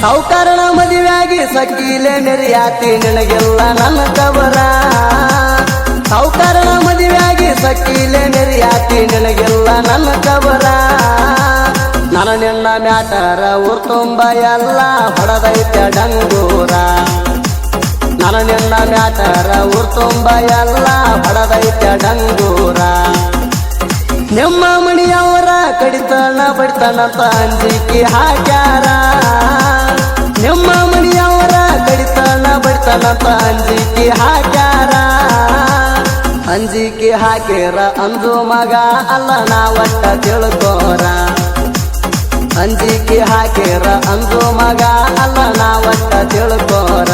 ಸಾವುಕಾರನ ಮದುವೆಯಾಗಿ ಸಕ್ಕಿಲೆ ಮೆರಿಯಾತಿ ನಿನಗೆಲ್ಲ ನನ್ನ ಕಬರ ಸಾವುಕಾರನ ಮದುವೆಯಾಗಿ ಸಕ್ಕಿಲೆ ಮೆರಿಯಾತಿ ನಿನಗೆಲ್ಲ ನನ್ನ ಕಬರ ನನ್ನ ನಿನ್ನ ಮ್ಯಾಟರ ಊರ್ ತುಂಬ ಎಲ್ಲ ಹೊಡೆದೈತೆ ಡಂಗೂರ ನನ್ನ ನಿನ್ನ ಮ್ಯಾಟರ ಊರ್ ತುಂಬ ಎಲ್ಲ ಹೊಡೆದೈತೆ ಡಂಗೂರ ನಿಮ್ಮ ಮಣಿಯವರ ಕಡಿತನ ಬಡಿತನಂತ ಅಂಜಿಕೆ ಹಾಕ್ಯಾರ ನಿಮ್ಮ ಮಣಿಯವರ ಕಡಿತನ ಬಡಿತನಂತ ಅಂಜಿಕೆ ಹಾಕ್ಯಾರ ಅಂಜಿಕೆ ಹಾಕ್ಯಾರ ಅಂದು ಮಗ ಅಲ್ಲ ನಾ ಒಟ್ಟ ತಿಳ್ಕೋರ ಅಂಜಿಕೆ ಹಾಕ್ಯಾರ ಅಂದು ಮಗ ಅಲ್ಲ ನಾ ಒಟ್ಟ ತಿಳ್ಕೋರ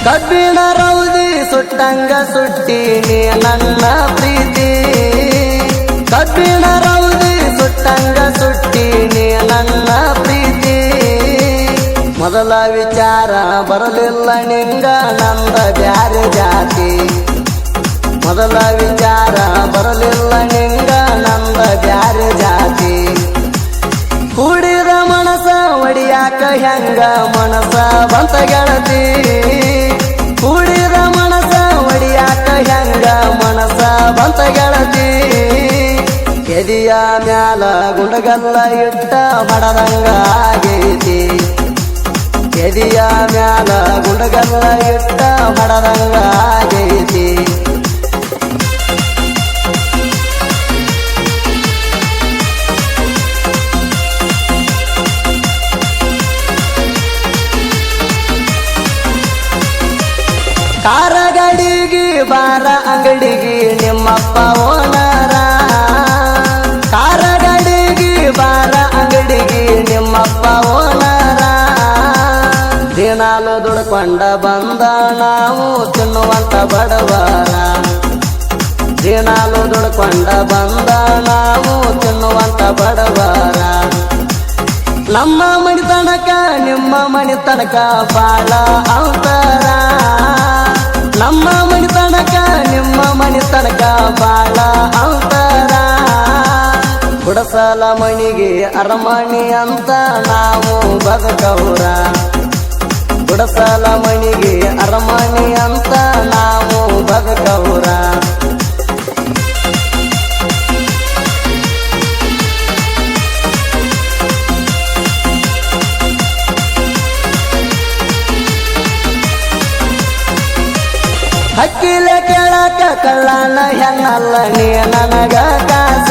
ಕಬ್ಬಿಣ ರೌದಿ ಸುಟ್ಟಂಗ ಸುಟ್ಟೀನಿ ನನ್ನ ಪ್ರೀತಿ ಕಬ್ಬಿಣ ರೌದಿ ಸುಟ್ಟಂಗ ಸುಟ್ಟೀನಿ ನನ್ನ ಪ್ರೀತಿ ಮೊದಲ ವಿಚಾರ ಬರಲಿಲ್ಲ ನಿಂಗ ನಂದ ಬ್ಯಾರೆ ಜಾತಿ ಮೊದಲ ವಿಚಾರ ಬರಲಿಲ್ಲ ನಿಂಗ ನಂದ ಬ್ಯಾರೆ ಜಾತಿ ಕೂಡಿದ ಮನಸ ಒಡಿಯಾಕ ಹೆಂಗ ಮನಸ ಬಂತ ಗೆಳತಿ ಕೂಡಿದ ಮನಸ ಒಡಿಯಾಕ ಹೆಂಗ ಮನಸ ಬಂತ ಗೆಳತಿ ಎದಿಯ ಮ್ಯಾಲ ಗುಂಡಗಲ್ಲ ಇಟ್ಟ ಬಡದಂಗ ಆಗೈತಿ ಎದಿಯ ಮ್ಯಾಲ ಗುಂಡಗಲ್ಲ ಇಟ್ಟ ಬಡದಂಗ ಆಗೈತಿ ಕಾರಗಡಿಗೆ ಬಾರ ಅಂಗಡಿಗೆ ನಿಮ್ಮಪ್ಪ ಓನರ ಕಾರಗಡಿಗೆ ಬಾರ ಅಂಗಡಿಗೆ ನಿಮ್ಮಪ್ಪ ಓನರ ದಿನಾಲು ದುಡ್ಕೊಂಡ ಬಂದ ನಾವು ತಿನ್ನುವಂತ ಬಡವರ ದಿನಾಲು ದುಡ್ಕೊಂಡ ಬಂದ ನಾವು ತಿನ್ನುವಂತ ಬಡವರ ನಮ್ಮ ಮನಿ ತನಕ ನಿಮ್ಮ ಮನಿ ತನಕ ಬಾಳ ಅಂತರ ನಮ್ಮ ಮನಿ ತನಕ ನಿಮ್ಮ ಮನಿ ತನಕ ಬಾಳ ಅಂತರ ಗುಡಸಲ ಮಣಿಗೆ ಅರಮಣಿ ಅಂತ ನಾವು ಬದುಕೌರ ಗುಡಸಲ ಮಣಿಗೆ ಅರಮಣಿ ಅಂತ ನಾವು ಬದುಕೌರ ಹಕ್ಕಿಲೆ ಕೇಳಕ ಕಳ್ಳನ ಹೆಣ್ಣಲ್ಲ ನೀ ನನಗ ಕಾಸ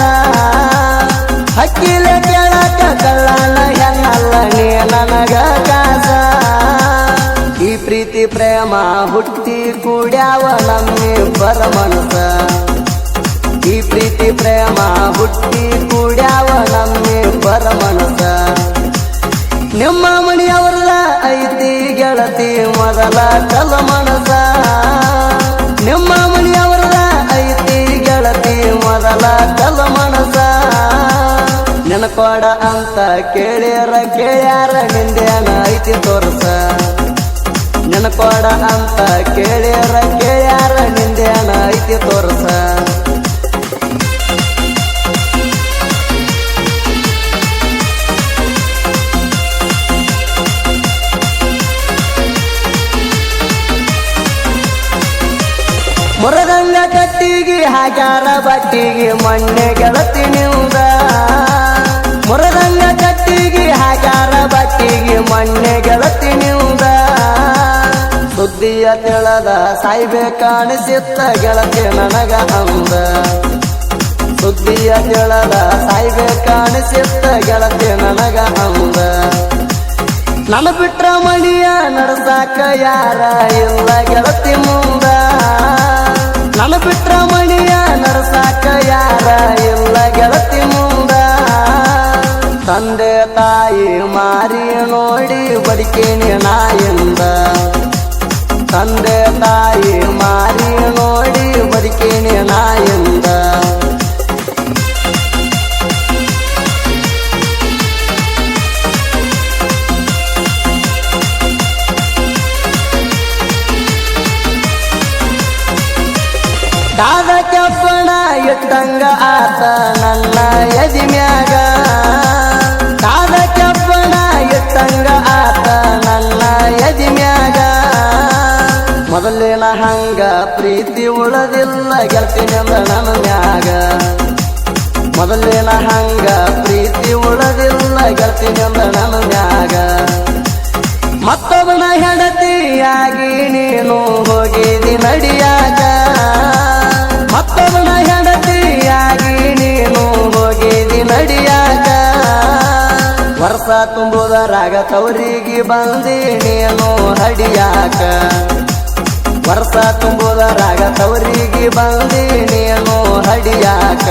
ಹಕ್ಕಿಲೆ ಕೇಳಕ ಕಳ್ಳನ ಹೆಣ್ಣಲ್ಲ ನೀ ನನಗ ಕಾಸ ಈ ಪ್ರೀತಿ ಪ್ರೇಮ ಹುಟ್ಟಿ ಕೂಡ್ಯಾವ ನಮ್ಮಿಬ್ಬರ ಮನಸ ಈ ಪ್ರೀತಿ ಪ್ರೇಮ ಹುಟ್ಟಿ ಕೂಡ್ಯಾವ ನಮ್ಮಿಬ್ಬರ ಮನಸ ನಿಮ್ಮ ಮಣಿಯವರ ಐತಿ ಗೆಳತಿ ಮೊದಲ ಕಲ ಮನಸ ನಿಮ್ಮ ಮಣಿಯವರ ಐತಿ ಗೆಳತಿ ಮೊದಲ ಕಲ ಮನಸ ನೆನಕೊಡ ಅಂತ ಕೇಳ್ಯಾರ ನಿಂದೇನ ಐತಿ ತೋರ್ಸ ನೆನಕೊಡ ಅಂತ ಕೇಳ್ಯಾರ ನಿಂದೇನ ಐತಿ ತೋರ್ಸ ಮುರದಂಗ ಕಟ್ಟಿಗೆ ಹಾಕ್ಯಾರ ಬಟ್ಟಿಗೆ ಮಣ್ಣೆ ಗೆಳತಿ ನಿಂದ ಮುರದಂಗ ಕಟ್ಟಿಗೆ ಹಾಕ್ಯಾರ ಬಟ್ಟಿಗೆ ಮಣ್ಣೆ ಗೆಳತಿ ನಿಂದ ಸುದ್ದಿಯ ತಿಳದ ಸಾಯ್ಬೇಕಾಣಿಸಿತ್ತ ಗೆಳತಿ ನನಗ ಅಂದ ಸುದ್ದಿಯ ತಿಳದ ಸಾಯ್ಬೇಕಾಣಿಸಿತ್ತ ಗೆಳತಿ ನನಗ ಅಂದ ನನ್ನ ಬಿಟ್ರ ಮಣಿಯ ನಡ್ಸಾಕ ಯಾರ ಇಲ್ಲ ಗೆಳತಿ ಮುಂದ ನನ್ನ ಬಿಟ್ರ ಮಣಿಯ ನಡ್ಸಾಕ ಯಾರ ಇಲ್ಲ ಗೆಳತಿ ಮುಂದ ತಂದೆ ತಾಯಿ ಮಾರಿ ನೋಡಿ ಬದುಕೇನಿ ನಾಯಿಂದ ತಂದೆ ತಾಯಿ ಮಾರಿ ನೋಡಿ ಬದುಕೇನಿ ನಾಯಿಂದ ಇಟ್ಟಂಗ ಆತ ನನ್ನ ಎದಿ ಮ್ಯಾಗ ಕಾದ ಕೆಬ್ಬನ ಇಟ್ಟಂಗ ಆತ ನನ್ನ ಎದಿ ಮ್ಯಾಗ ಮೊದಲಿನ ಹಂಗ ಪ್ರೀತಿ ಉಳದಿಲ್ಲ ಗೆಲ್ತಿನಿಂದ ನನ್ನ ಮ್ಯಾಗ ಮೊದಲಿನ ಹಂಗ ಪ್ರೀತಿ ಉಳದಿಲ್ಲ ಗೆಲ್ತಿನಿಂದ ನನ್ನ ಮ್ಯಾಗ ಮತ್ತೊಬ್ಬನ ಹೆಂಡತಿಯಾಗಿ ನೀನು ಹೋಗಿದಿ ನಡಿಯಾಗ ಮತ್ತೊಬ್ಬನ ಹೆಂಡತಿಯಾಗಿ ನೀನು ಹೋಗಿದಿ ನಡಿಯಾಗ ವರ್ಷ ತುಂಬುದರಾಗ ತವರಿಗೆ ಬಂದಿ ನೀನು ಹಡಿಯಾಕ ವರ್ಷ ತುಂಬುದರಾಗ ತವರಿಗೆ ಬಂದಿ ನೀನು ಹಡಿಯಾಕ